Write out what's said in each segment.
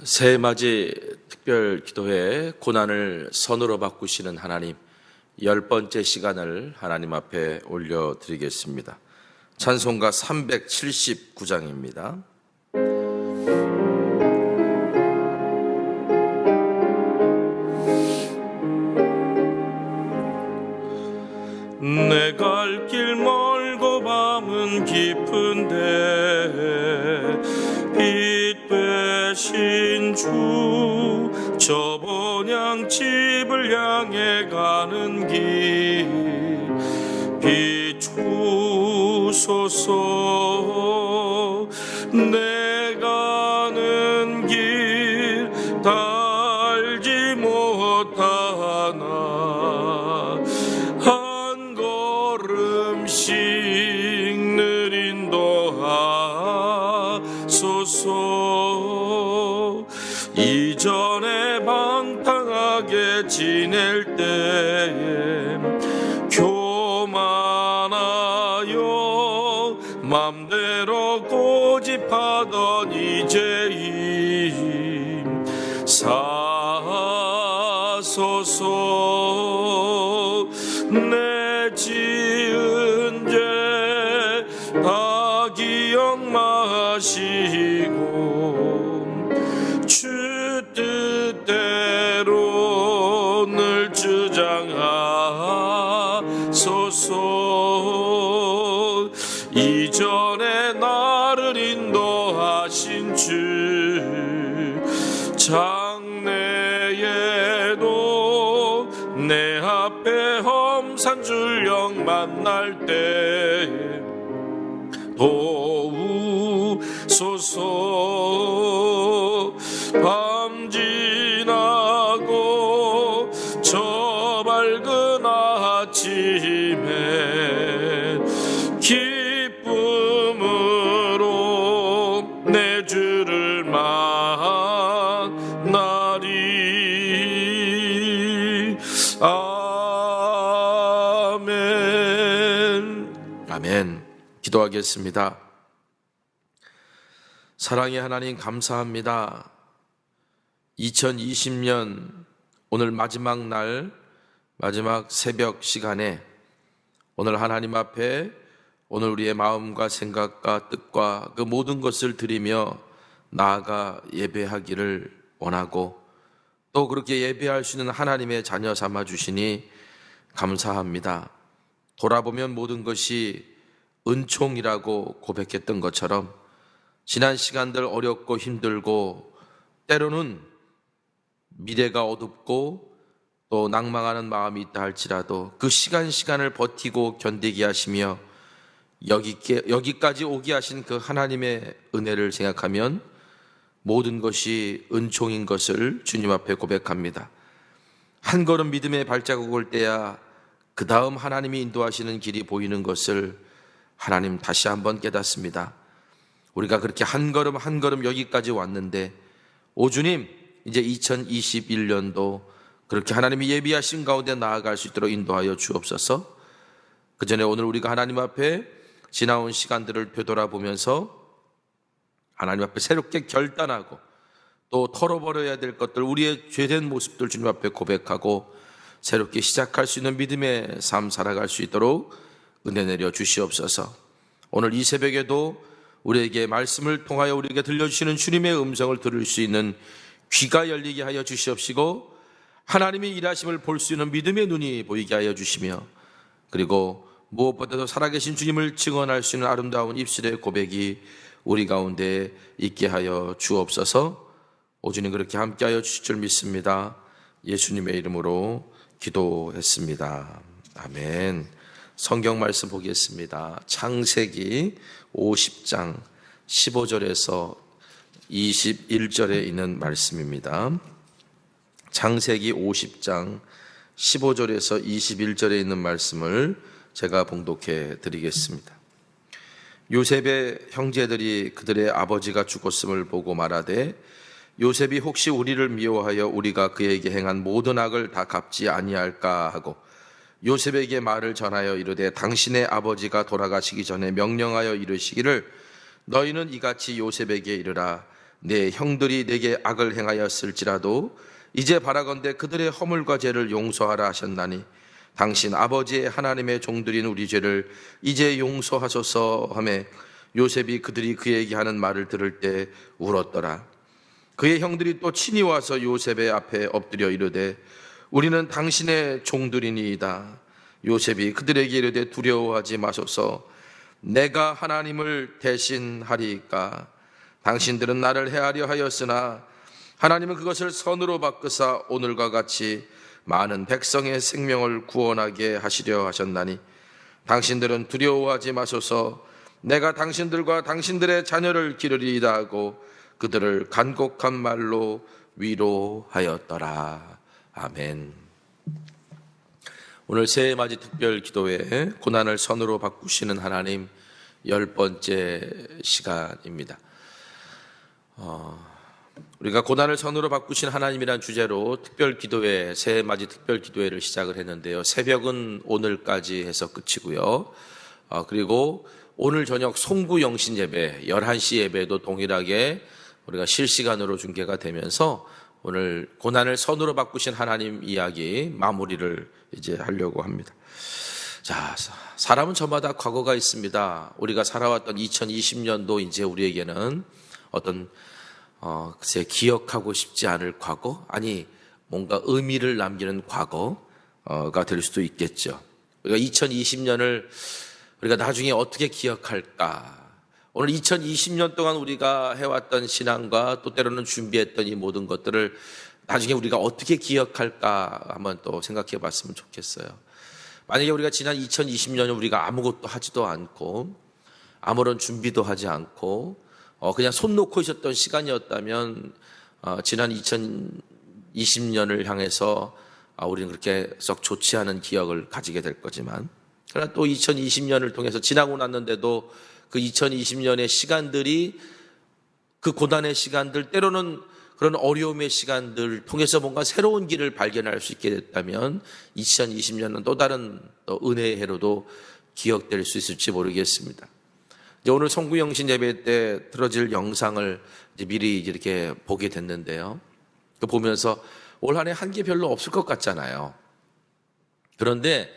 새해맞이 특별 기도회 고난을 선으로 바꾸시는 하나님, 10번째 시간을 하나님 앞에 올려드리겠습니다. 찬송가 379장입니다. 내 갈 길 멀고 밤은 깊은데 빛 되신 주, 저 본향집을 향해 가는 길 비추소서. 내 가는 길 다 알지 못하나 한 걸음씩 늘 인도하소서. 이전에 방탕하게 지낼 때에 교만하여 맘대로 고집하던 이제임 사소서. 내 지은 죄 다 기억 마시고 주 뜻대로 늘 주장하소서. 이전에 나를 인도하신 주, 장래에도 내 앞에 험산 줄령 만날 때 도우소서. 밤 지나고 저 밝은 아침에 기쁨으로 내 주를 만나리. 아멘. 아멘. 기도하겠습니다. 사랑의 하나님, 감사합니다. 2020년 오늘 마지막 날, 마지막 새벽 시간에 오늘 하나님 앞에 오늘 우리의 마음과 생각과 뜻과 그 모든 것을 드리며 나아가 예배하기를 원하고, 또 그렇게 예배할 수 있는 하나님의 자녀 삼아 주시니 감사합니다. 돌아보면 모든 것이 은총이라고 고백했던 것처럼 지난 시간들 어렵고 힘들고 때로는 미래가 어둡고 또 낭망하는 마음이 있다 할지라도 그 시간을 버티고 견디게 하시며 여기까지 오게 하신 그 하나님의 은혜를 생각하면 모든 것이 은총인 것을 주님 앞에 고백합니다. 한 걸음 믿음의 발자국을 떼야 그 다음 하나님이 인도하시는 길이 보이는 것을 하나님 다시 한번 깨닫습니다. 우리가 그렇게 한 걸음 한 걸음 여기까지 왔는데, 오 주님, 이제 2021년도 그렇게 하나님이 예비하신 가운데 나아갈 수 있도록 인도하여 주옵소서. 그 전에 오늘 우리가 하나님 앞에 지나온 시간들을 되돌아보면서 하나님 앞에 새롭게 결단하고 또 털어버려야 될 것들, 우리의 죄된 모습들 주님 앞에 고백하고 새롭게 시작할 수 있는 믿음의 삶 살아갈 수 있도록 은혜 내려 주시옵소서. 오늘 이 새벽에도 우리에게 말씀을 통하여 우리에게 들려주시는 주님의 음성을 들을 수 있는 귀가 열리게 하여 주시옵시고, 하나님의 일하심을 볼 수 있는 믿음의 눈이 보이게 하여 주시며, 그리고 무엇보다도 살아계신 주님을 증언할 수 있는 아름다운 입술의 고백이 우리 가운데 있게 하여 주옵소서. 오주님 그렇게 함께 하여 주실 줄 믿습니다. 예수님의 이름으로 기도했습니다. 아멘. 성경 말씀 보겠습니다. 창세기 50장 15절에서 21절에 있는 말씀입니다. 창세기 50장 15절에서 21절에 있는 말씀을 제가 봉독해 드리겠습니다. 요셉의 형제들이 그들의 아버지가 죽었음을 보고 말하되, 요셉이 혹시 우리를 미워하여 우리가 그에게 행한 모든 악을 다 갚지 아니할까 하고 요셉에게 말을 전하여 이르되, 당신의 아버지가 돌아가시기 전에 명령하여 이르시기를, 너희는 이같이 요셉에게 이르라. 내 형들이 내게 악을 행하였을지라도 이제 바라건대 그들의 허물과 죄를 용서하라 하셨나니 당신 아버지의 하나님의 종들인 우리 죄를 이제 용서하소서 하매 요셉이 그들이 그에게 하는 말을 들을 때 울었더라. 그의 형들이 또 친히 와서 요셉의 앞에 엎드려 이르되 우리는 당신의 종들이니이다. 요셉이 그들에게 이르되 두려워하지 마소서. 내가 하나님을 대신하리이까. 당신들은 나를 해하려 하였으나 하나님은 그것을 선으로 바꾸사 오늘과 같이 많은 백성의 생명을 구원하게 하시려 하셨나니 당신들은 두려워하지 마소서. 내가 당신들과 당신들의 자녀를 기르리이다 하고 그들을 간곡한 말로 위로하였더라. 아멘. 오늘 새해맞이 특별 기도회 고난을 선으로 바꾸시는 하나님 10번째 시간입니다. 우리가 고난을 선으로 바꾸신 하나님이란 주제로 특별 기도회, 새해맞이 특별 기도회를 시작을 했는데요. 새벽은 오늘까지 해서 끝이고요. 그리고 오늘 저녁 송구 영신 예배, 11시 예배도 동일하게 우리가 실시간으로 중계가 되면서 오늘 고난을 선으로 바꾸신 하나님 이야기 마무리를 이제 하려고 합니다. 자, 사람은 저마다 과거가 있습니다. 우리가 살아왔던 2020년도 이제 우리에게는 어떤 글쎄 기억하고 싶지 않을 과거, 아니 뭔가 의미를 남기는 과거가 될 수도 있겠죠. 우리가 2020년을 우리가 나중에 어떻게 기억할까? 오늘 2020년 동안 우리가 해왔던 신앙과 또 때로는 준비했던 이 모든 것들을 나중에 우리가 어떻게 기억할까 한번 또 생각해 봤으면 좋겠어요. 만약에 우리가 지난 2020년에 우리가 아무것도 하지도 않고 아무런 준비도 하지 않고 그냥 손 놓고 있었던 시간이었다면 지난 2020년을 향해서 우리는 그렇게 썩 좋지 않은 기억을 가지게 될 거지만, 그러나 또 2020년을 통해서 지나고 났는데도 그 2020년의 시간들이 그 고난의 시간들, 때로는 그런 어려움의 시간들을 통해서 뭔가 새로운 길을 발견할 수 있게 됐다면 2020년은 또 다른 은혜의 해로도 기억될 수 있을지 모르겠습니다. 이제 오늘 송구영신 예배 때 틀어질 영상을 이제 미리 이렇게 보게 됐는데요. 그 보면서 올 한 해 한 게 별로 없을 것 같잖아요. 그런데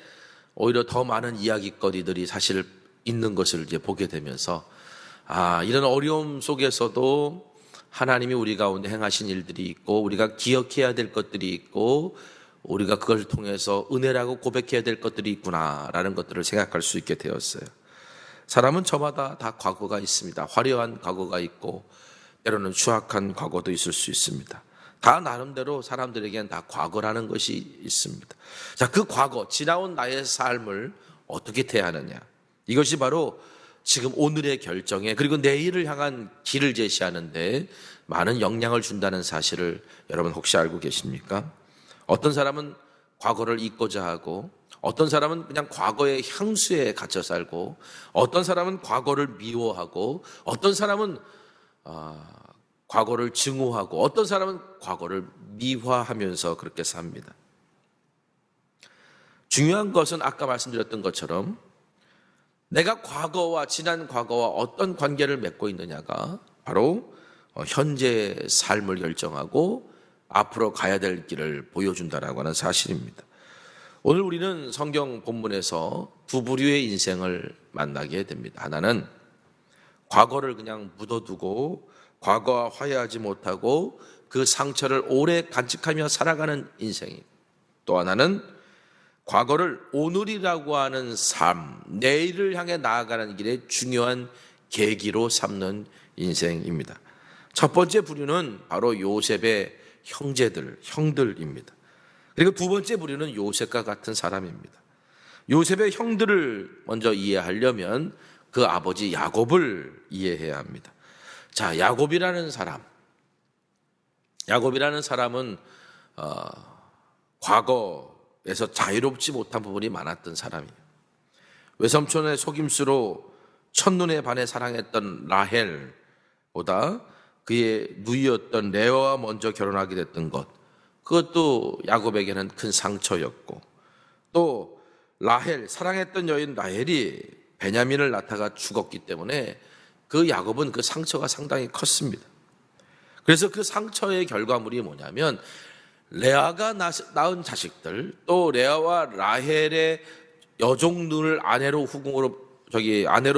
오히려 더 많은 이야기거리들이 사실 있는 것을 이제 보게 되면서 이런 어려움 속에서도 하나님이 우리 가운데 행하신 일들이 있고 우리가 기억해야 될 것들이 있고 우리가 그걸 통해서 은혜라고 고백해야 될 것들이 있구나라는 것들을 생각할 수 있게 되었어요. 사람은 저마다 다 과거가 있습니다. 화려한 과거가 있고 때로는 추악한 과거도 있을 수 있습니다. 다 나름대로 사람들에게는 다 과거라는 것이 있습니다. 자, 그 과거, 지나온 나의 삶을 어떻게 대하느냐, 이것이 바로 지금 오늘의 결정에 그리고 내일을 향한 길을 제시하는데 많은 영향을 준다는 사실을 여러분 혹시 알고 계십니까? 어떤 사람은 과거를 잊고자 하고 어떤 사람은 그냥 과거의 향수에 갇혀 살고 어떤 사람은 과거를 미워하고 어떤 사람은 과거를 증오하고 어떤 사람은 과거를 미화하면서 그렇게 삽니다. 중요한 것은 아까 말씀드렸던 것처럼 내가 과거와 지난 과거와 어떤 관계를 맺고 있느냐가 바로 현재의 삶을 결정하고 앞으로 가야 될 길을 보여준다라고 하는 사실입니다. 오늘 우리는 성경 본문에서 두 부류의 인생을 만나게 됩니다. 하나는 과거를 그냥 묻어두고 과거와 화해하지 못하고 그 상처를 오래 간직하며 살아가는 인생이고, 또 하나는 과거를 오늘이라고 하는 삶, 내일을 향해 나아가는 길에 중요한 계기로 삼는 인생입니다. 첫 번째 부류는 바로 요셉의 형들입니다. 그리고 두 번째 부류는 요셉과 같은 사람입니다. 요셉의 형들을 먼저 이해하려면 그 아버지 야곱을 이해해야 합니다. 자, 야곱이라는 사람은 과거에서 자유롭지 못한 부분이 많았던 사람이에요. 외삼촌의 속임수로 첫눈에 반해 사랑했던 라헬보다 그의 누이였던 레아와 먼저 결혼하게 됐던 것, 그것도 야곱에게는 큰 상처였고, 또 사랑했던 여인 라헬이 베냐민을 낳다가 죽었기 때문에 그 야곱은 그 상처가 상당히 컸습니다. 그래서 그 상처의 결과물이 뭐냐면 레아가 낳은 자식들, 또 레아와 라헬의 여종들을 아내로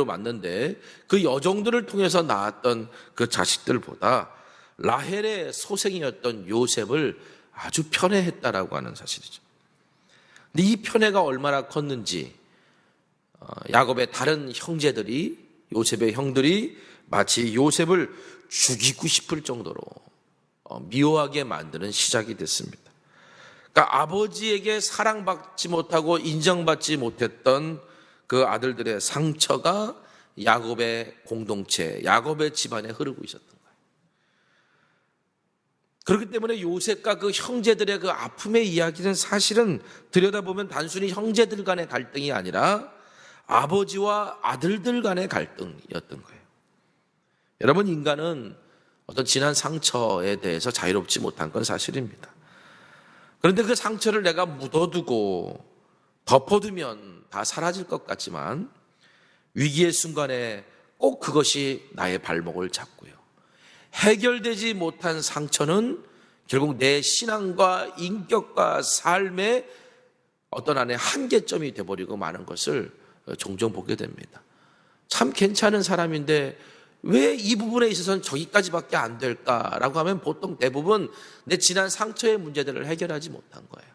맞는데 그 여종들을 통해서 낳았던 그 자식들보다 라헬의 소생이었던 요셉을 아주 편애했다라고 하는 사실이죠. 근데 이 편애가 얼마나 컸는지 야곱의 다른 형제들이, 요셉의 형들이 마치 요셉을 죽이고 싶을 정도로 미워하게 만드는 시작이 됐습니다. 그러니까 아버지에게 사랑받지 못하고 인정받지 못했던 그 아들들의 상처가 야곱의 공동체, 야곱의 집안에 흐르고 있었던 거예요. 그렇기 때문에 요셉과 그 형제들의 그 아픔의 이야기는 사실은 들여다보면 단순히 형제들 간의 갈등이 아니라 아버지와 아들들 간의 갈등이었던 거예요. 여러분, 인간은 어떤 지난 상처에 대해서 자유롭지 못한 건 사실입니다. 그런데 그 상처를 내가 묻어두고 덮어두면 다 사라질 것 같지만 위기의 순간에 꼭 그것이 나의 발목을 잡고요. 해결되지 못한 상처는 결국 내 신앙과 인격과 삶의 어떤 안에 한계점이 되어버리고 마는 것을 종종 보게 됩니다. 참 괜찮은 사람인데 왜 이 부분에 있어서는 저기까지밖에 안 될까라고 하면 보통 대부분 내 지난 상처의 문제들을 해결하지 못한 거예요.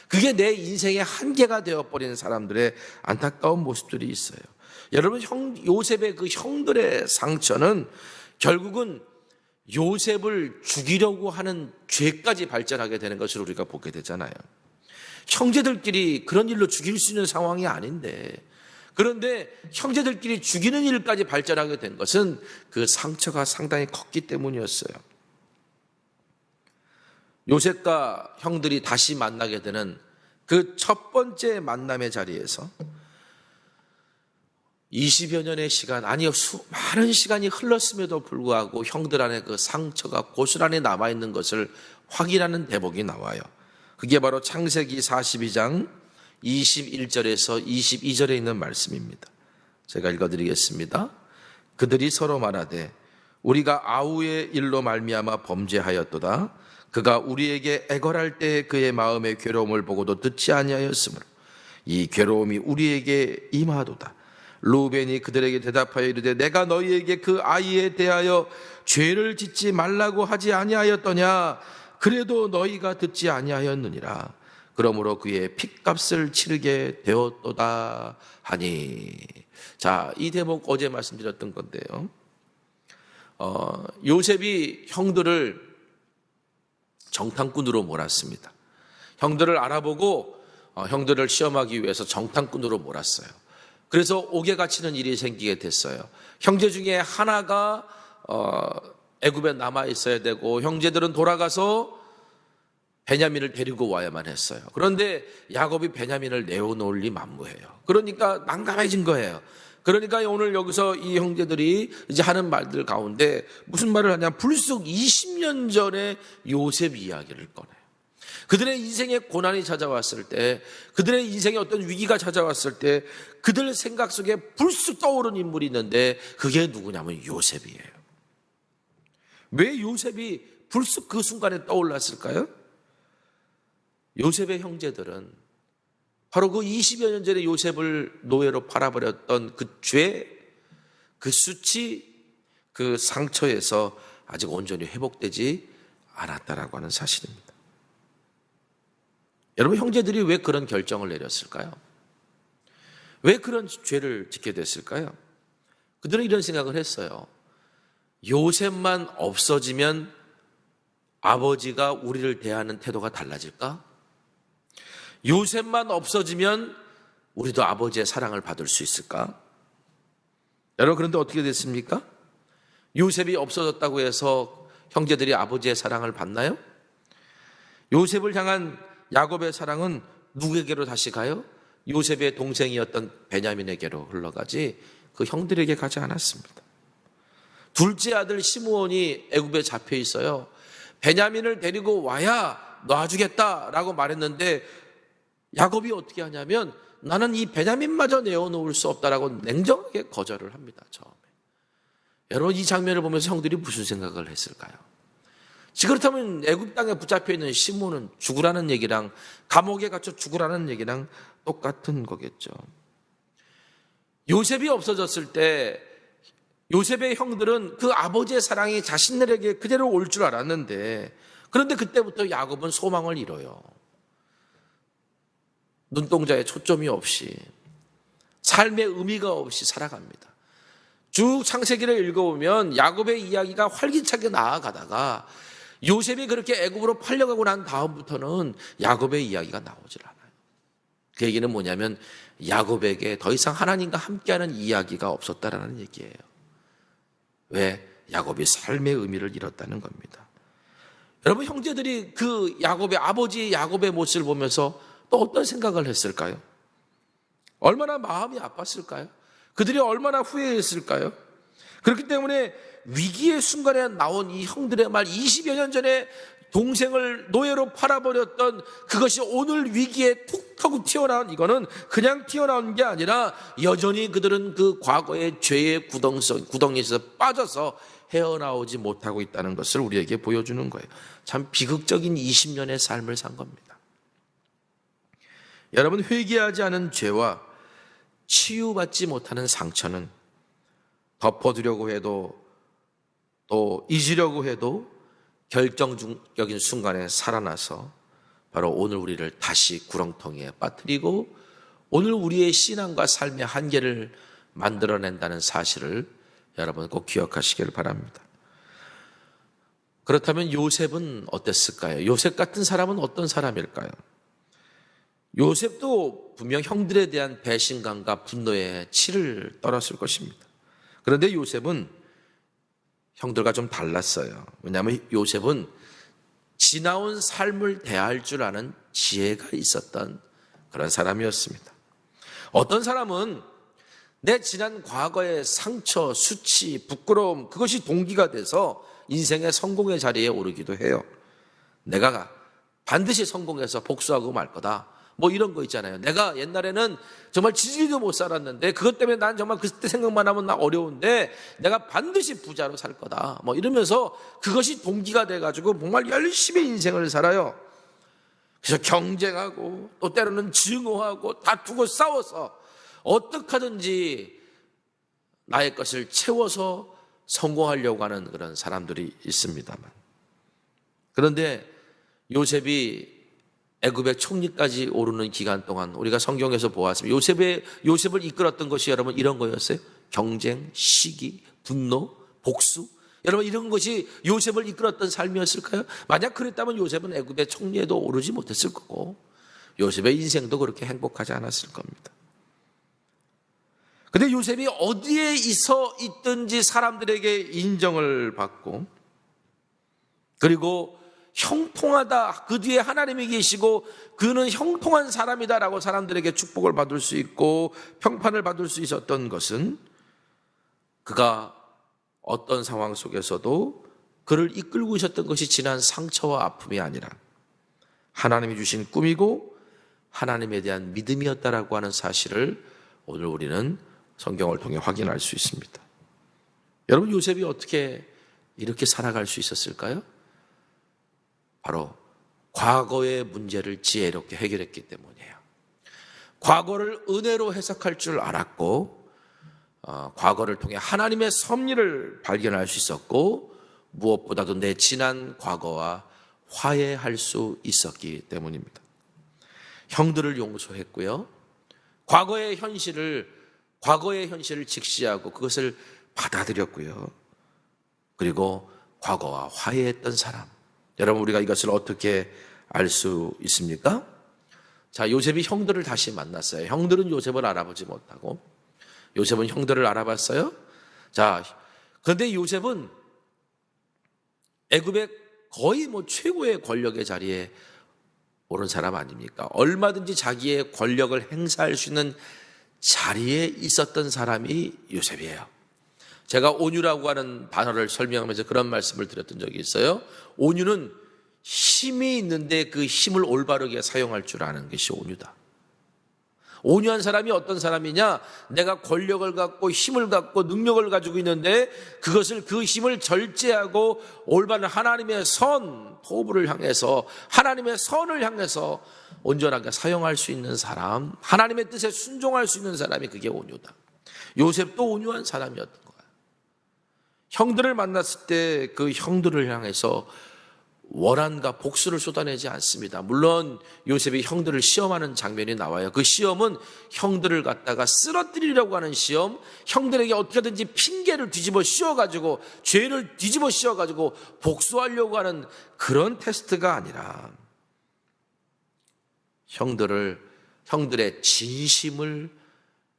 그게 내 인생의 한계가 되어버리는 사람들의 안타까운 모습들이 있어요. 여러분, 요셉의 그 형들의 상처는 결국은 요셉을 죽이려고 하는 죄까지 발전하게 되는 것을 우리가 보게 되잖아요. 형제들끼리 그런 일로 죽일 수 있는 상황이 아닌데, 그런데 형제들끼리 죽이는 일까지 발전하게 된 것은 그 상처가 상당히 컸기 때문이었어요. 요셉과 형들이 다시 만나게 되는 그 첫 번째 만남의 자리에서 20여 년의 시간, 아니요, 많은 시간이 흘렀음에도 불구하고 형들 안에 그 상처가 고스란히 남아있는 것을 확인하는 대목이 나와요. 그게 바로 창세기 42장 21절에서 22절에 있는 말씀입니다. 제가 읽어드리겠습니다. 그들이 서로 말하되 우리가 아우의 일로 말미암아 범죄하였도다. 그가 우리에게 애걸할 때 그의 마음의 괴로움을 보고도 듣지 아니하였으므로 이 괴로움이 우리에게 임하도다. 루벤이 그들에게 대답하여 이르되 내가 너희에게 그 아이에 대하여 죄를 짓지 말라고 하지 아니하였더냐. 그래도 너희가 듣지 아니하였느니라. 그러므로 그의 핏값을 치르게 되었도다 하니. 자, 이 대목 어제 말씀드렸던 건데요. 요셉이 형들을 정탐꾼으로 몰았습니다. 형들을 알아보고 형들을 시험하기 위해서 정탐꾼으로 몰았어요. 그래서 옥에 갇히는 일이 생기게 됐어요. 형제 중에 하나가 애굽에 남아 있어야 되고 형제들은 돌아가서 베냐민을 데리고 와야만 했어요. 그런데 야곱이 베냐민을 내어놓을 리 만무해요. 그러니까 난감해진 거예요. 그러니까 오늘 여기서 이 형제들이 이제 하는 말들 가운데 무슨 말을 하냐, 불쑥 20년 전에 요셉 이야기를 꺼내요. 그들의 인생에 고난이 찾아왔을 때, 그들의 인생에 어떤 위기가 찾아왔을 때 그들 생각 속에 불쑥 떠오른 인물이 있는데 그게 누구냐면 요셉이에요. 왜 요셉이 불쑥 그 순간에 떠올랐을까요? 요셉의 형제들은 바로 그 20여 년 전에 요셉을 노예로 팔아버렸던 그 죄, 그 수치, 그 상처에서 아직 온전히 회복되지 않았다라고 하는 사실입니다. 여러분, 형제들이 왜 그런 결정을 내렸을까요? 왜 그런 죄를 짓게 됐을까요? 그들은 이런 생각을 했어요. 요셉만 없어지면 아버지가 우리를 대하는 태도가 달라질까? 요셉만 없어지면 우리도 아버지의 사랑을 받을 수 있을까? 여러분, 그런데 어떻게 됐습니까? 요셉이 없어졌다고 해서 형제들이 아버지의 사랑을 받나요? 요셉을 향한 야곱의 사랑은 누구에게로 다시 가요? 요셉의 동생이었던 베냐민에게로 흘러가지 그 형들에게 가지 않았습니다. 둘째 아들 시므온이 애굽에 잡혀 있어요. 베냐민을 데리고 와야 놔주겠다라고 말했는데 야곱이 어떻게 하냐면 나는 이 베냐민마저 내어놓을 수 없다라고 냉정하게 거절을 합니다. 처음에. 여러분, 이 장면을 보면서 형들이 무슨 생각을 했을까요? 그렇다면 애굽 땅에 붙잡혀 있는 시몬은 죽으라는 얘기랑 감옥에 갇혀 죽으라는 얘기랑 똑같은 거겠죠. 요셉이 없어졌을 때 요셉의 형들은 그 아버지의 사랑이 자신들에게 그대로 올 줄 알았는데, 그런데 그때부터 야곱은 소망을 잃어요. 눈동자에 초점이 없이, 삶의 의미가 없이 살아갑니다. 쭉 창세기를 읽어보면 야곱의 이야기가 활기차게 나아가다가 요셉이 그렇게 애굽으로 팔려가고 난 다음부터는 야곱의 이야기가 나오질 않아요. 그 얘기는 뭐냐면 야곱에게 더 이상 하나님과 함께하는 이야기가 없었다라는 얘기예요. 왜? 야곱이 삶의 의미를 잃었다는 겁니다. 여러분, 형제들이 그 야곱의 아버지 야곱의 모습을 보면서 또 어떤 생각을 했을까요? 얼마나 마음이 아팠을까요? 그들이 얼마나 후회했을까요? 그렇기 때문에 위기의 순간에 나온 이 형들의 말, 20여 년 전에 동생을 노예로 팔아버렸던 그것이 오늘 위기에 툭 하고 튀어나온, 이거는 그냥 튀어나온 게 아니라 여전히 그들은 그 과거의 죄의 구덩이에서 빠져서 헤어나오지 못하고 있다는 것을 우리에게 보여주는 거예요. 참 비극적인 20년의 삶을 산 겁니다. 여러분, 회개하지 않은 죄와 치유받지 못하는 상처는 덮어두려고 해도 또 잊으려고 해도 결정적인 순간에 살아나서 바로 오늘 우리를 다시 구렁텅이에 빠뜨리고 오늘 우리의 신앙과 삶의 한계를 만들어낸다는 사실을 여러분 꼭 기억하시길 바랍니다. 그렇다면 요셉은 어땠을까요? 요셉 같은 사람은 어떤 사람일까요? 요셉도 분명 형들에 대한 배신감과 분노에 치를 떨었을 것입니다. 그런데 요셉은 형들과 좀 달랐어요. 왜냐하면 요셉은 지나온 삶을 대할 줄 아는 지혜가 있었던 그런 사람이었습니다. 어떤 사람은 내 지난 과거의 상처, 수치, 부끄러움, 그것이 동기가 돼서 인생의 성공의 자리에 오르기도 해요. 내가 반드시 성공해서 복수하고 말 거다. 뭐 이런 거 있잖아요. 내가 옛날에는 정말 지지리도 못 살았는데 그것 때문에 난 정말 그때 생각만 하면 나 어려운데 내가 반드시 부자로 살 거다. 뭐 이러면서 그것이 동기가 돼가지고 정말 열심히 인생을 살아요. 그래서 경쟁하고 또 때로는 증오하고 다투고 싸워서 어떻게 하든지 나의 것을 채워서 성공하려고 하는 그런 사람들이 있습니다만, 그런데 요셉이 애굽의 총리까지 오르는 기간 동안 우리가 성경에서 보았습니다. 요셉을 이끌었던 것이 여러분 이런 거였어요. 경쟁, 시기, 분노, 복수. 여러분 이런 것이 요셉을 이끌었던 삶이었을까요? 만약 그랬다면 요셉은 애굽의 총리에도 오르지 못했을 거고 요셉의 인생도 그렇게 행복하지 않았을 겁니다. 근데 요셉이 어디에 있든지 사람들에게 인정을 받고, 그리고 형통하다, 그 뒤에 하나님이 계시고 그는 형통한 사람이다라고 사람들에게 축복을 받을 수 있고 평판을 받을 수 있었던 것은 그가 어떤 상황 속에서도 그를 이끌고 있었던 것이 지난 상처와 아픔이 아니라 하나님이 주신 꿈이고 하나님에 대한 믿음이었다라고 하는 사실을 오늘 우리는 성경을 통해 확인할 수 있습니다. 여러분, 요셉이 어떻게 이렇게 살아갈 수 있었을까요? 바로 과거의 문제를 지혜롭게 해결했기 때문이에요. 과거를 은혜로 해석할 줄 알았고, 과거를 통해 하나님의 섭리를 발견할 수 있었고, 무엇보다도 내 지난 과거와 화해할 수 있었기 때문입니다. 형들을 용서했고요. 과거의 현실을 직시하고 그것을 받아들였고요. 그리고 과거와 화해했던 사람. 여러분, 우리가 이것을 어떻게 알 수 있습니까? 자, 요셉이 형들을 다시 만났어요. 형들은 요셉을 알아보지 못하고 요셉은 형들을 알아봤어요. 자, 그런데 요셉은 애굽의 거의 최고의 권력의 자리에 오른 사람 아닙니까? 얼마든지 자기의 권력을 행사할 수 있는 자리에 있었던 사람이 요셉이에요. 제가 온유라고 하는 단어를 설명하면서 그런 말씀을 드렸던 적이 있어요. 온유는 힘이 있는데 그 힘을 올바르게 사용할 줄 아는 것이 온유다. 온유한 사람이 어떤 사람이냐? 내가 권력을 갖고 힘을 갖고 능력을 가지고 있는데 그 힘을 절제하고 올바른 하나님의 포부를 향해서, 하나님의 선을 향해서 온전하게 사용할 수 있는 사람, 하나님의 뜻에 순종할 수 있는 사람이, 그게 온유다. 요셉도 온유한 사람이었던 거예요. 형들을 만났을 때 그 형들을 향해서 원한과 복수를 쏟아내지 않습니다. 물론 요셉이 형들을 시험하는 장면이 나와요. 그 시험은 형들을 갖다가 쓰러뜨리려고 하는 시험, 형들에게 어떻게든지 핑계를 뒤집어 씌워가지고, 죄를 뒤집어 씌워가지고 복수하려고 하는 그런 테스트가 아니라, 형들의 진심을,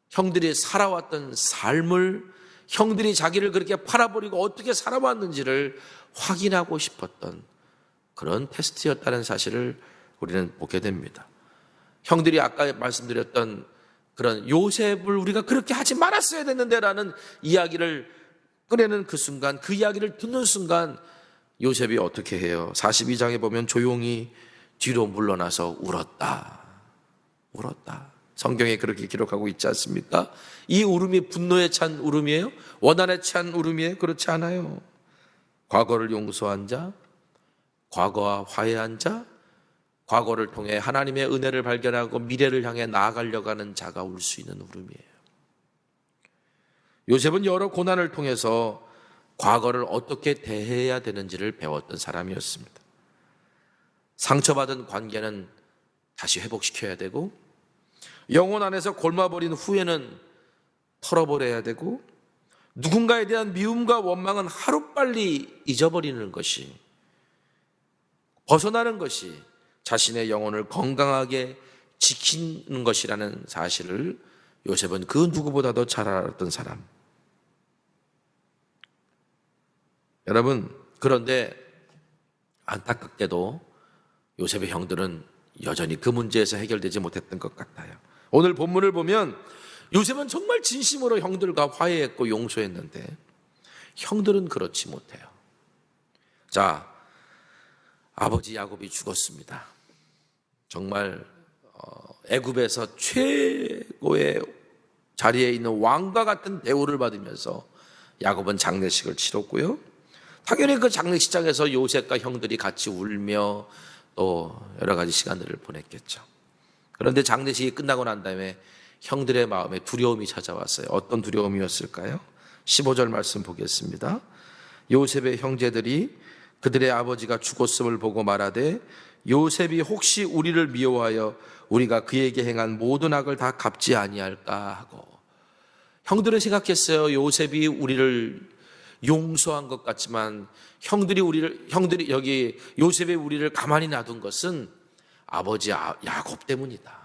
형들이 살아왔던 삶을, 형들이 자기를 그렇게 팔아버리고 어떻게 살아왔는지를 확인하고 싶었던 그런 테스트였다는 사실을 우리는 보게 됩니다. 형들이 아까 말씀드렸던 그런 요셉을 우리가 그렇게 하지 말았어야 됐는데라는 이야기를 꺼내는 그 순간, 그 이야기를 듣는 순간 요셉이 어떻게 해요? 42장에 보면 조용히 뒤로 물러나서 울었다. 성경에 그렇게 기록하고 있지 않습니까? 이 울음이 분노에 찬 울음이에요? 원한에 찬 울음이에요? 그렇지 않아요. 과거를 용서한 자, 과거와 화해한 자, 과거를 통해 하나님의 은혜를 발견하고 미래를 향해 나아가려고 하는 자가 울 수 있는 울음이에요. 요셉은 여러 고난을 통해서 과거를 어떻게 대해야 되는지를 배웠던 사람이었습니다. 상처받은 관계는 다시 회복시켜야 되고, 영혼 안에서 골마버린 후회는 털어버려야 되고, 누군가에 대한 미움과 원망은 하루빨리 잊어버리는 것이, 벗어나는 것이 자신의 영혼을 건강하게 지키는 것이라는 사실을 요셉은 그 누구보다도 잘 알았던 사람. 여러분, 그런데 안타깝게도 요셉의 형들은 여전히 그 문제에서 해결되지 못했던 것 같아요. 오늘 본문을 보면 요셉은 정말 진심으로 형들과 화해했고 용서했는데 형들은 그렇지 못해요. 자, 아버지 야곱이 죽었습니다. 정말 애굽에서 최고의 자리에 있는 왕과 같은 대우를 받으면서 야곱은 장례식을 치렀고요. 당연히 그 장례식장에서 요셉과 형들이 같이 울며 또 여러 가지 시간들을 보냈겠죠. 그런데 장례식이 끝나고 난 다음에 형들의 마음에 두려움이 찾아왔어요. 어떤 두려움이었을까요? 15절 말씀 보겠습니다. 요셉의 형제들이 그들의 아버지가 죽었음을 보고 말하되 요셉이 혹시 우리를 미워하여 우리가 그에게 행한 모든 악을 다 갚지 아니할까 하고, 형들은 생각했어요. 요셉이 우리를 용서한 것 같지만 형들이 여기 요셉이 우리를 가만히 놔둔 것은 아버지 야곱 때문이다.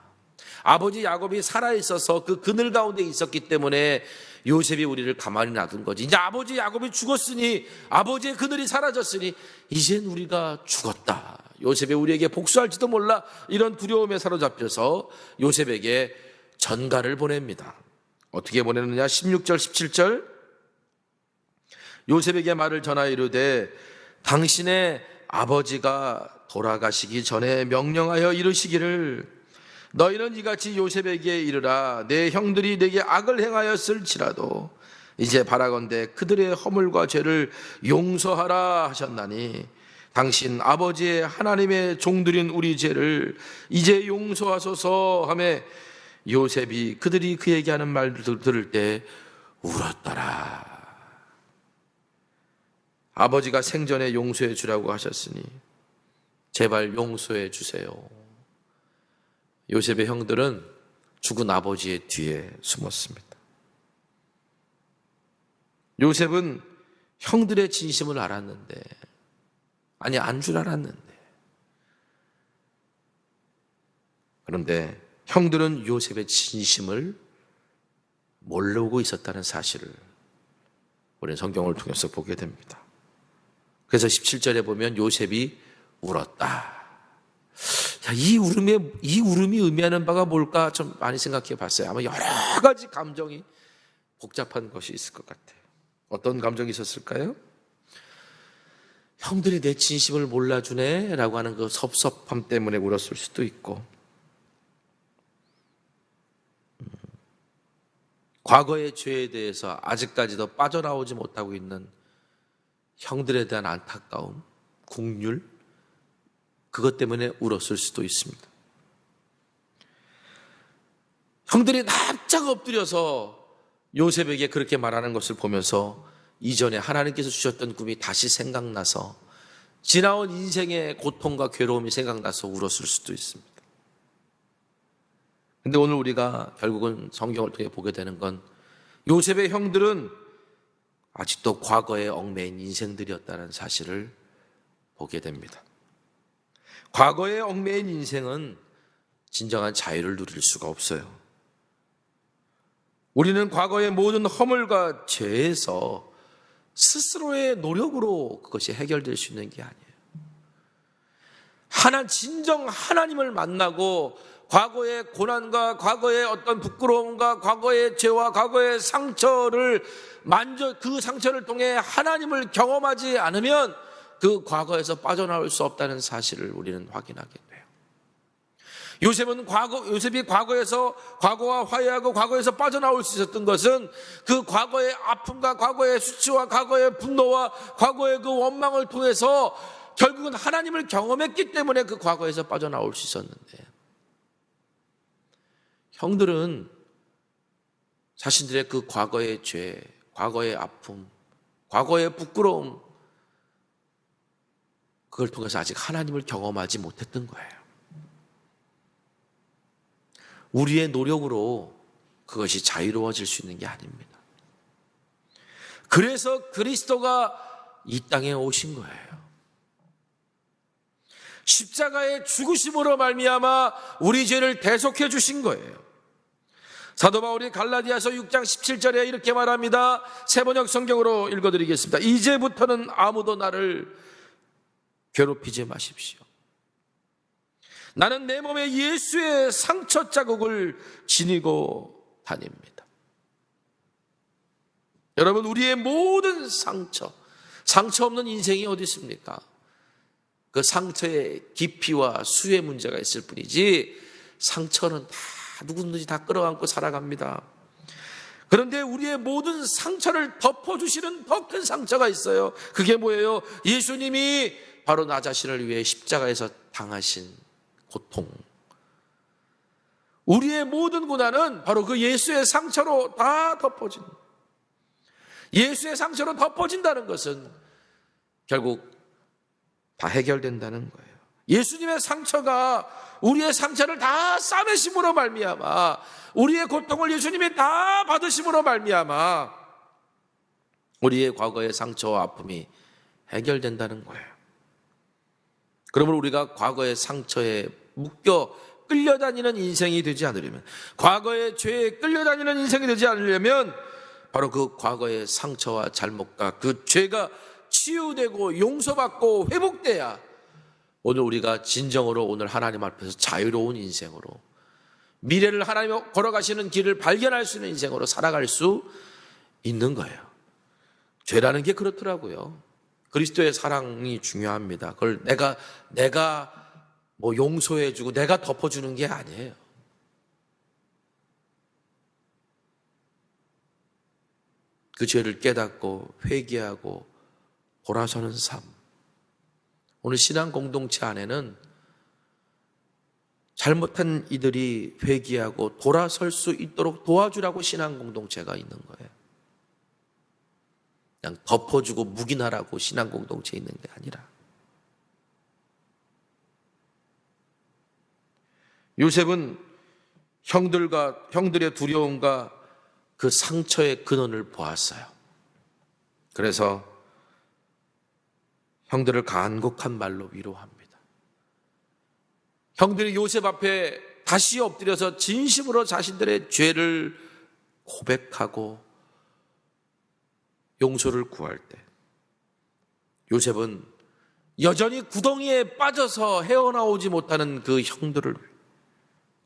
아버지 야곱이 살아있어서 그 그늘 가운데 있었기 때문에 요셉이 우리를 가만히 놔둔 거지. 이제 아버지 야곱이 죽었으니, 아버지의 그늘이 사라졌으니 이젠 우리가 죽었다. 요셉이 우리에게 복수할지도 몰라. 이런 두려움에 사로잡혀서 요셉에게 전가를 보냅니다. 어떻게 보내느냐? 16절 17절 요셉에게 말을 전하여 이르되 당신의 아버지가 돌아가시기 전에 명령하여 이르시기를 너희는 이같이 요셉에게 이르라. 내 형들이 내게 악을 행하였을지라도 이제 바라건대 그들의 허물과 죄를 용서하라 하셨나니 당신 아버지의 하나님의 종들인 우리 죄를 이제 용서하소서 하며 요셉이 그들이 그에게 하는 말을 들을 때 울었더라. 아버지가 생전에 용서해 주라고 하셨으니 제발 용서해 주세요. 요셉의 형들은 죽은 아버지의 뒤에 숨었습니다. 요셉은 형들의 진심을 알았는데, 아니 안 줄 알았는데, 그런데 형들은 요셉의 진심을 모르고 있었다는 사실을 우리는 성경을 통해서 보게 됩니다. 그래서 17절에 보면 요셉이 울었다. 자, 이 울음이 의미하는 바가 뭘까 좀 많이 생각해 봤어요. 아마 여러 가지 감정이 복잡한 것이 있을 것 같아요. 어떤 감정이 있었을까요? 형들이 내 진심을 몰라주네 라고 하는 그 섭섭함 때문에 울었을 수도 있고, 과거의 죄에 대해서 아직까지도 빠져나오지 못하고 있는 형들에 대한 안타까움, 국률, 그것 때문에 울었을 수도 있습니다. 형들이 납작 엎드려서 요셉에게 그렇게 말하는 것을 보면서 이전에 하나님께서 주셨던 꿈이 다시 생각나서 지나온 인생의 고통과 괴로움이 생각나서 울었을 수도 있습니다. 근데 오늘 우리가 결국은 성경을 통해 보게 되는 건 요셉의 형들은 아직도 과거에 얽매인 인생들이었다는 사실을 보게 됩니다. 과거에 얽매인 인생은 진정한 자유를 누릴 수가 없어요. 우리는 과거의 모든 허물과 죄에서 스스로의 노력으로 그것이 해결될 수 있는 게 아니에요. 진정 하나님을 만나고 과거의 고난과 과거의 어떤 부끄러움과 과거의 죄와 과거의 상처를 그 상처를 통해 하나님을 경험하지 않으면 그 과거에서 빠져나올 수 없다는 사실을 우리는 확인하게 돼요. 요셉이 과거와 화해하고 과거에서 빠져나올 수 있었던 것은 그 과거의 아픔과 과거의 수치와 과거의 분노와 과거의 그 원망을 통해서 결국은 하나님을 경험했기 때문에 그 과거에서 빠져나올 수 있었는데, 형들은 자신들의 그 과거의 죄, 과거의 아픔, 과거의 부끄러움, 그걸 통해서 아직 하나님을 경험하지 못했던 거예요. 우리의 노력으로 그것이 자유로워질 수 있는 게 아닙니다. 그래서 그리스도가 이 땅에 오신 거예요. 십자가의 죽으심으로 말미암아 우리 죄를 대속해 주신 거예요. 사도 바울이 갈라디아서 6장 17절에 이렇게 말합니다. 새번역 성경으로 읽어드리겠습니다. 이제부터는 아무도 나를 괴롭히지 마십시오. 나는 내 몸에 예수의 상처 자국을 지니고 다닙니다. 여러분, 우리의 모든 상처 없는 인생이 어디 있습니까? 그 상처의 깊이와 수의 문제가 있을 뿐이지 상처는 다 누구든지 다 끌어안고 살아갑니다. 그런데 우리의 모든 상처를 덮어주시는 더 큰 상처가 있어요. 그게 뭐예요? 예수님이 바로 나 자신을 위해 십자가에서 당하신 고통. 우리의 모든 고난은 바로 그 예수의 상처로 다 덮어진, 예수의 상처로 덮어진다는 것은 결국 다 해결된다는 거예요. 예수님의 상처가 우리의 상처를 다 싸매심으로 말미암아, 우리의 고통을 예수님이 다 받으심으로 말미암아 우리의 과거의 상처와 아픔이 해결된다는 거예요. 그러면 우리가 과거의 상처에 묶여 끌려다니는 인생이 되지 않으려면, 과거의 죄에 끌려다니는 인생이 되지 않으려면 바로 그 과거의 상처와 잘못과 그 죄가 치유되고 용서받고 회복돼야 오늘 우리가 진정으로 오늘 하나님 앞에서 자유로운 인생으로, 미래를 하나님 걸어가시는 길을 발견할 수 있는 인생으로 살아갈 수 있는 거예요. 죄라는 게 그렇더라고요. 그리스도의 사랑이 중요합니다. 그걸 내가 뭐 용서해주고 내가 덮어주는 게 아니에요. 그 죄를 깨닫고 회개하고 돌아서는 삶. 오늘 신앙 공동체 안에는 잘못한 이들이 회개하고 돌아설 수 있도록 도와주라고 신앙 공동체가 있는 거예요. 그냥 덮어주고 묵인하라고 신앙 공동체에 있는 게 아니라. 요셉은 형들의 두려움과 그 상처의 근원을 보았어요. 그래서 형들을 간곡한 말로 위로합니다. 형들이 요셉 앞에 다시 엎드려서 진심으로 자신들의 죄를 고백하고 용서를 구할 때 요셉은 여전히 구덩이에 빠져서 헤어나오지 못하는 그 형들을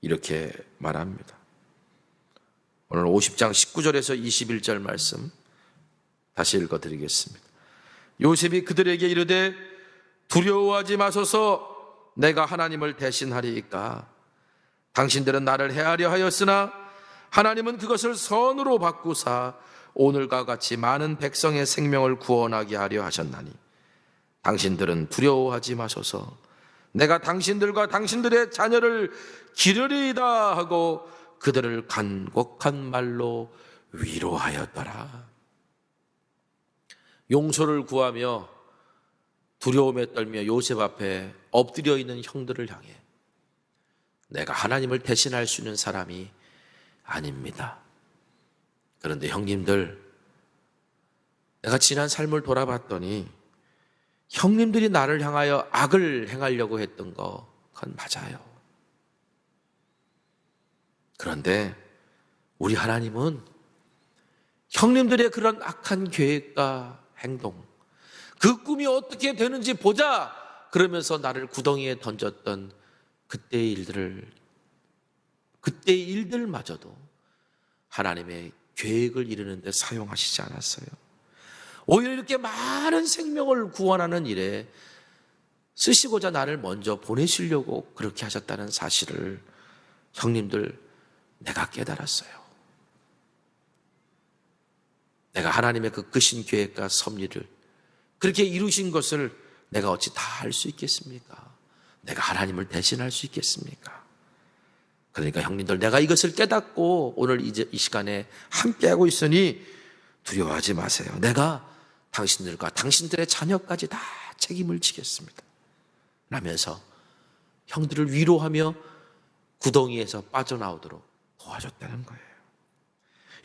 이렇게 말합니다. 오늘 50장 19절에서 21절 말씀 다시 읽어드리겠습니다. 요셉이 그들에게 이르되 두려워하지 마소서, 내가 하나님을 대신하리이까. 당신들은 나를 해하려 하였으나 하나님은 그것을 선으로 바꾸사 오늘과 같이 많은 백성의 생명을 구원하게 하려 하셨나니 당신들은 두려워하지 마소서. 내가 당신들과 당신들의 자녀를 기르리이다 하고 그들을 간곡한 말로 위로하였더라. 용서를 구하며 두려움에 떨며 요셉 앞에 엎드려 있는 형들을 향해 내가 하나님을 대신할 수 있는 사람이 아닙니다. 그런데 형님들, 내가 지난 삶을 돌아봤더니 형님들이 나를 향하여 악을 행하려고 했던 거 그건 맞아요. 그런데 우리 하나님은 형님들의 그런 악한 계획과 행동, 그 꿈이 어떻게 되는지 보자 그러면서 나를 구덩이에 던졌던 그때의 일들마저도 하나님의 계획을 이루는 데 사용하시지 않았어요. 오히려 이렇게 많은 생명을 구원하는 일에 쓰시고자 나를 먼저 보내시려고 그렇게 하셨다는 사실을 형님들, 내가 깨달았어요. 내가 하나님의 그 크신 계획과 섭리를 그렇게 이루신 것을 내가 어찌 다 할 수 있겠습니까? 내가 하나님을 대신할 수 있겠습니까? 그러니까 형님들, 내가 이것을 깨닫고 오늘 이제 이 시간에 함께하고 있으니 두려워하지 마세요. 내가 당신들과 당신들의 자녀까지 다 책임을 지겠습니다 라면서 형들을 위로하며 구덩이에서 빠져나오도록 도와줬다는 거예요.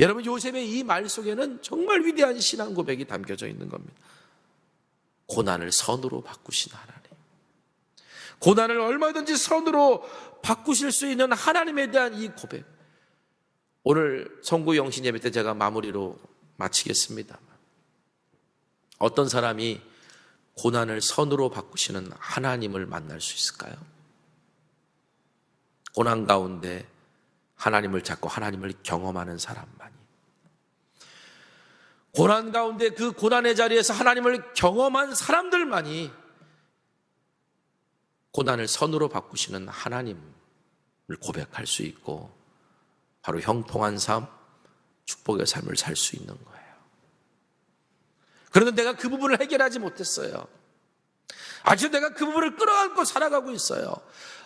여러분, 요셉의 이 말 속에는 정말 위대한 신앙 고백이 담겨져 있는 겁니다. 고난을 선으로 바꾸신 하나님, 고난을 얼마든지 선으로 바꾸실 수 있는 하나님에 대한 이 고백, 오늘 성구 영신 예배 때 제가 마무리로 마치겠습니다. 어떤 사람이 고난을 선으로 바꾸시는 하나님을 만날 수 있을까요? 고난 가운데 하나님을 찾고 하나님을 경험하는 사람만이, 고난 가운데 그 고난의 자리에서 하나님을 경험한 사람들만이 고난을 선으로 바꾸시는 하나님을 고백할 수 있고 바로 형통한 삶, 축복의 삶을 살 수 있는 거예요. 그런데 내가 그 부분을 해결하지 못했어요. 아직도 내가 그 부분을 끌어안고 살아가고 있어요.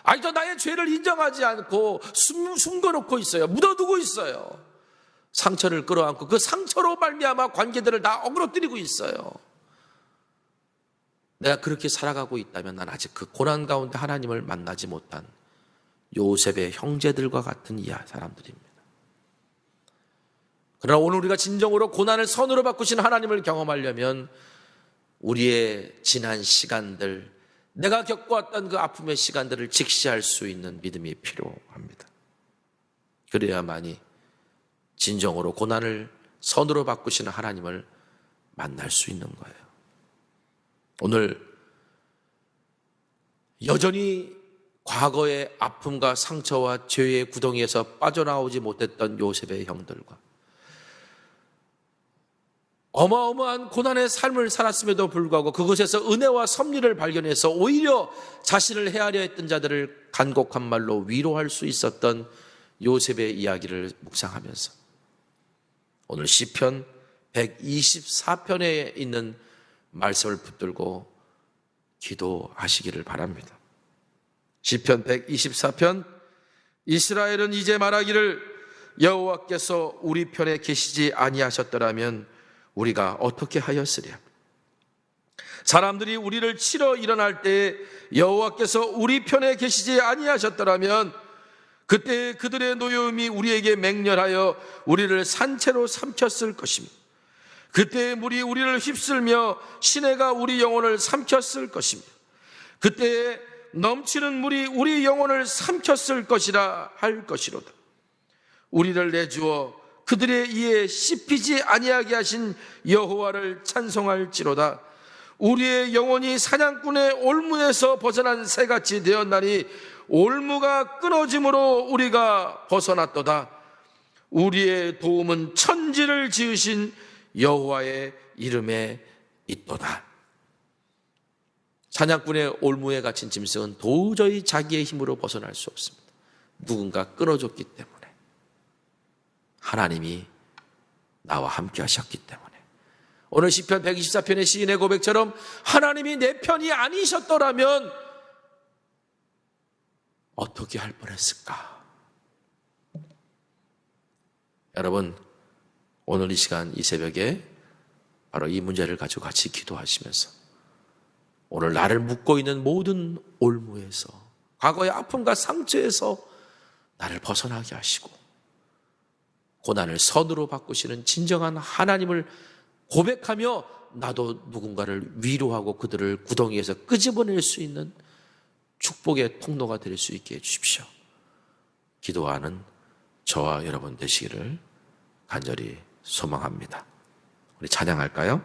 아직도 나의 죄를 인정하지 않고 숨겨놓고 있어요. 묻어두고 있어요. 상처를 끌어안고 그 상처로 말미암아 관계들을 다 어그러뜨리고 있어요. 내가 그렇게 살아가고 있다면 난 아직 그 고난 가운데 하나님을 만나지 못한 요셉의 형제들과 같은 이 사람들입니다. 그러나 오늘 우리가 진정으로 고난을 선으로 바꾸신 하나님을 경험하려면 우리의 지난 시간들, 내가 겪어왔던 그 아픔의 시간들을 직시할 수 있는 믿음이 필요합니다. 그래야만이 진정으로 고난을 선으로 바꾸시는 하나님을 만날 수 있는 거예요. 오늘 여전히 과거의 아픔과 상처와 죄의 구덩이에서 빠져나오지 못했던 요셉의 형들과 어마어마한 고난의 삶을 살았음에도 불구하고 그곳에서 은혜와 섭리를 발견해서 오히려 자신을 헤아려 했던 자들을 간곡한 말로 위로할 수 있었던 요셉의 이야기를 묵상하면서 오늘 시편 124편에 있는 말씀을 붙들고 기도하시기를 바랍니다. 시편 124편, 이스라엘은 이제 말하기를 여호와께서 우리 편에 계시지 아니하셨더라면 우리가 어떻게 하였으랴. 사람들이 우리를 치러 일어날 때에 여호와께서 우리 편에 계시지 아니하셨더라면 그때 그들의 노여움이 우리에게 맹렬하여 우리를 산채로 삼켰을 것입니다. 그때 물이 우리를 휩쓸며 시내가 우리 영혼을 삼켰을 것입니다. 그때 넘치는 물이 우리 영혼을 삼켰을 것이라 할 것이로다. 우리를 내주어 그들의 이에 씹히지 아니하게 하신 여호와를 찬송할지로다. 우리의 영혼이 사냥꾼의 올무에서 벗어난 새같이 되었나니 올무가 끊어짐으로 우리가 벗어났도다. 우리의 도움은 천지를 지으신 여호와의 이름에 있도다. 사냥꾼의 올무에 갇힌 짐승은 도저히 자기의 힘으로 벗어날 수 없습니다. 누군가 끊어줬기 때문에. 하나님이 나와 함께 하셨기 때문에. 오늘 시편 124편의 시인의 고백처럼 하나님이 내 편이 아니셨더라면 어떻게 할 뻔했을까? 여러분, 오늘 이 시간, 이 새벽에 바로 이 문제를 가지고 같이 기도하시면서 오늘 나를 묶고 있는 모든 올무에서, 과거의 아픔과 상처에서 나를 벗어나게 하시고 고난을 선으로 바꾸시는 진정한 하나님을 고백하며 나도 누군가를 위로하고 그들을 구덩이에서 끄집어낼 수 있는 축복의 통로가 될 수 있게 해주십시오. 기도하는 저와 여러분 되시기를 간절히 소망합니다. 우리 찬양할까요?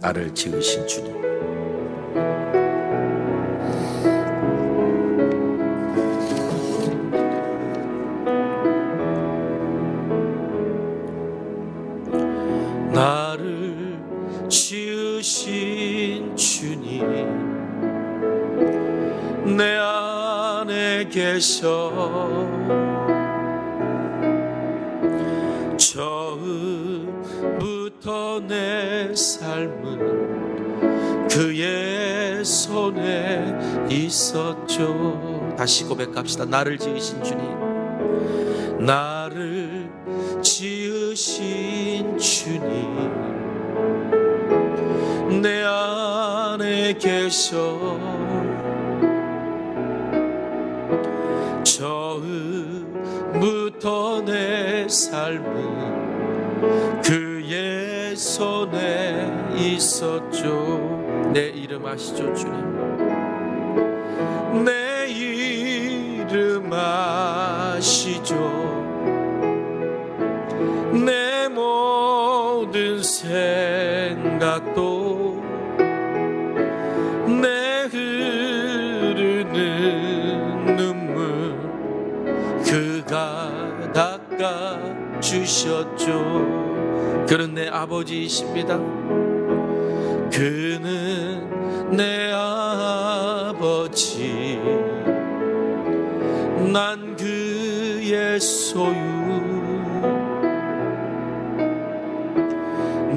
나를 지으신 주님. 나를 지으신 주님, 내 안에 계셔 처음부터 내 삶은 그의 손에 있었죠. 다시 고백합시다. 나를 지으신 주님, 나를 지으신 주님, 내 안에 계셔 처음부터 내 삶은 그의 손에 있었죠. 내 이름 아시죠 주님? 내 이름 아시죠? 내 모든 생각도 내 흐르는 눈물 그가 닦아주셨죠. 그는 내 아버지이십니다. 그는 내 아버지, 난 그의 소유.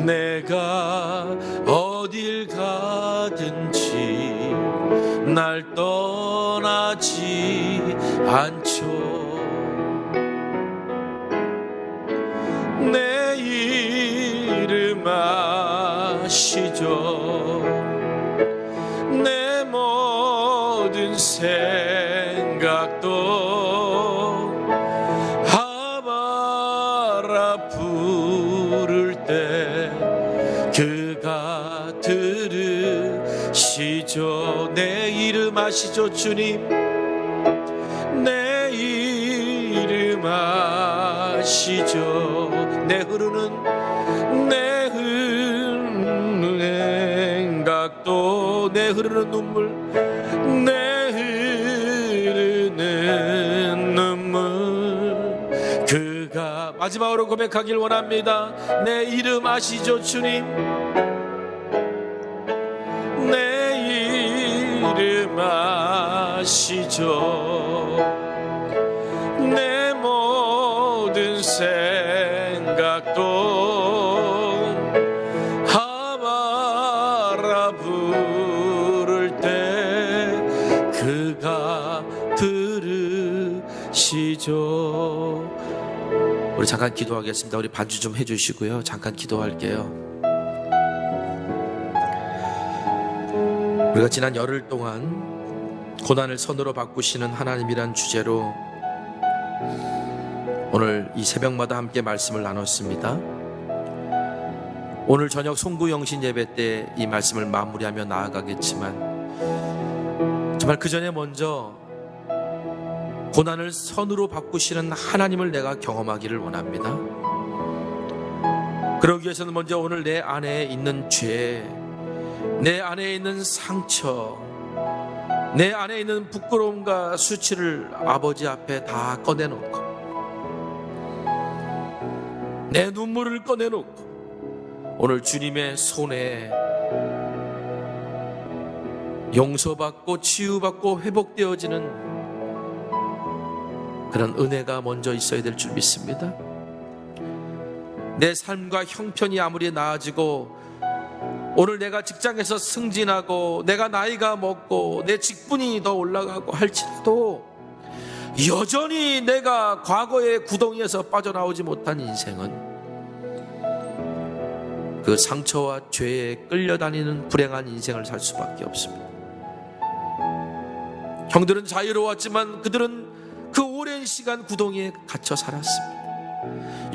내가 어딜 가든지 날 떠나지 않죠. 내 이름 아시죠? 내 모든 생각도 아바라 부를 때 그가 들으시죠. 내 이름 아시죠 주님? 내 이름 아시죠? 내 흐르는 생각도 내 흐르는 눈물 내 흐르는 눈물 그가 마지막으로 고백하길 원합니다. 내 이름 아시죠 주님? 내 이름 아시죠? 내 모든 생각도 하바라 부를 때 그가 들으시죠. 우리 잠깐 기도하겠습니다. 우리 반주 좀 해주시고요. 잠깐 기도할게요. 우리가 지난 열흘 동안 고난을 선으로 바꾸시는 하나님이란 주제로 오늘 이 새벽마다 함께 말씀을 나눴습니다. 오늘 저녁 송구영신 예배 때 이 말씀을 마무리하며 나아가겠지만 정말 그 전에 먼저 고난을 선으로 바꾸시는 하나님을 내가 경험하기를 원합니다. 그러기 위해서는 먼저 오늘 내 안에 있는 죄, 내 안에 있는 상처, 내 안에 있는 부끄러움과 수치를 아버지 앞에 다 꺼내놓고 내 눈물을 꺼내놓고 오늘 주님의 손에 용서받고 치유받고 회복되어지는 그런 은혜가 먼저 있어야 될 줄 믿습니다. 내 삶과 형편이 아무리 나아지고 오늘 내가 직장에서 승진하고 내가 나이가 먹고 내 직분이 더 올라가고 할지라도 여전히 내가 과거의 구덩이에서 빠져나오지 못한 인생은 그 상처와 죄에 끌려다니는 불행한 인생을 살 수밖에 없습니다. 형들은 자유로웠지만 그들은 그 오랜 시간 구덩이에 갇혀 살았습니다.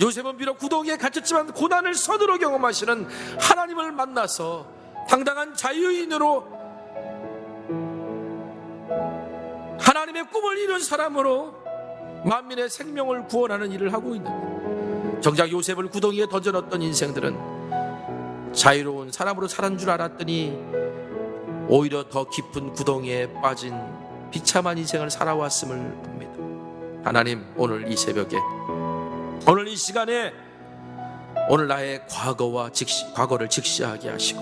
요셉은 비록 구덩이에 갇혔지만 고난을 선으로 경험하시는 하나님을 만나서 당당한 자유인으로 하나님의 꿈을 이룬 사람으로 만민의 생명을 구원하는 일을 하고 있는데, 정작 요셉을 구덩이에 던져넣었던 인생들은 자유로운 사람으로 살은 줄 알았더니 오히려 더 깊은 구덩이에 빠진 비참한 인생을 살아왔음을 봅니다. 하나님, 오늘 이 새벽에, 오늘 이 시간에 오늘 나의 과거를 직시하게 하시고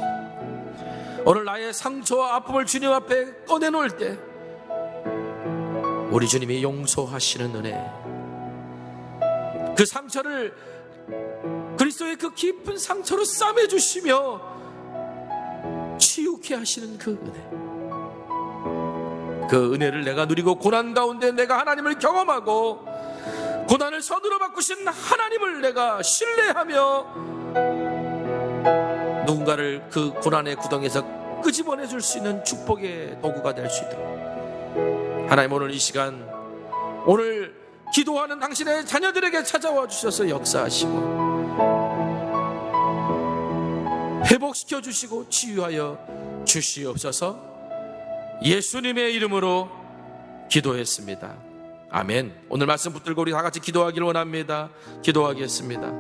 오늘 나의 상처와 아픔을 주님 앞에 꺼내놓을 때 우리 주님이 용서하시는 은혜, 그 상처를 그리스도의 그 깊은 상처로 싸매주시며 치유케 하시는 그 은혜, 그 은혜를 내가 누리고 고난 가운데 내가 하나님을 경험하고 고난을 선으로 바꾸신 하나님을 내가 신뢰하며 누군가를 그 고난의 구덩이에서 끄집어내줄 수 있는 축복의 도구가 될 수 있도록 하나님, 오늘 이 시간, 오늘 기도하는 당신의 자녀들에게 찾아와 주셔서 역사하시고 회복시켜 주시고 치유하여 주시옵소서. 예수님의 이름으로 기도했습니다. 아멘. 오늘 말씀 붙들고 우리 다 같이 기도하기를 원합니다. 기도하겠습니다.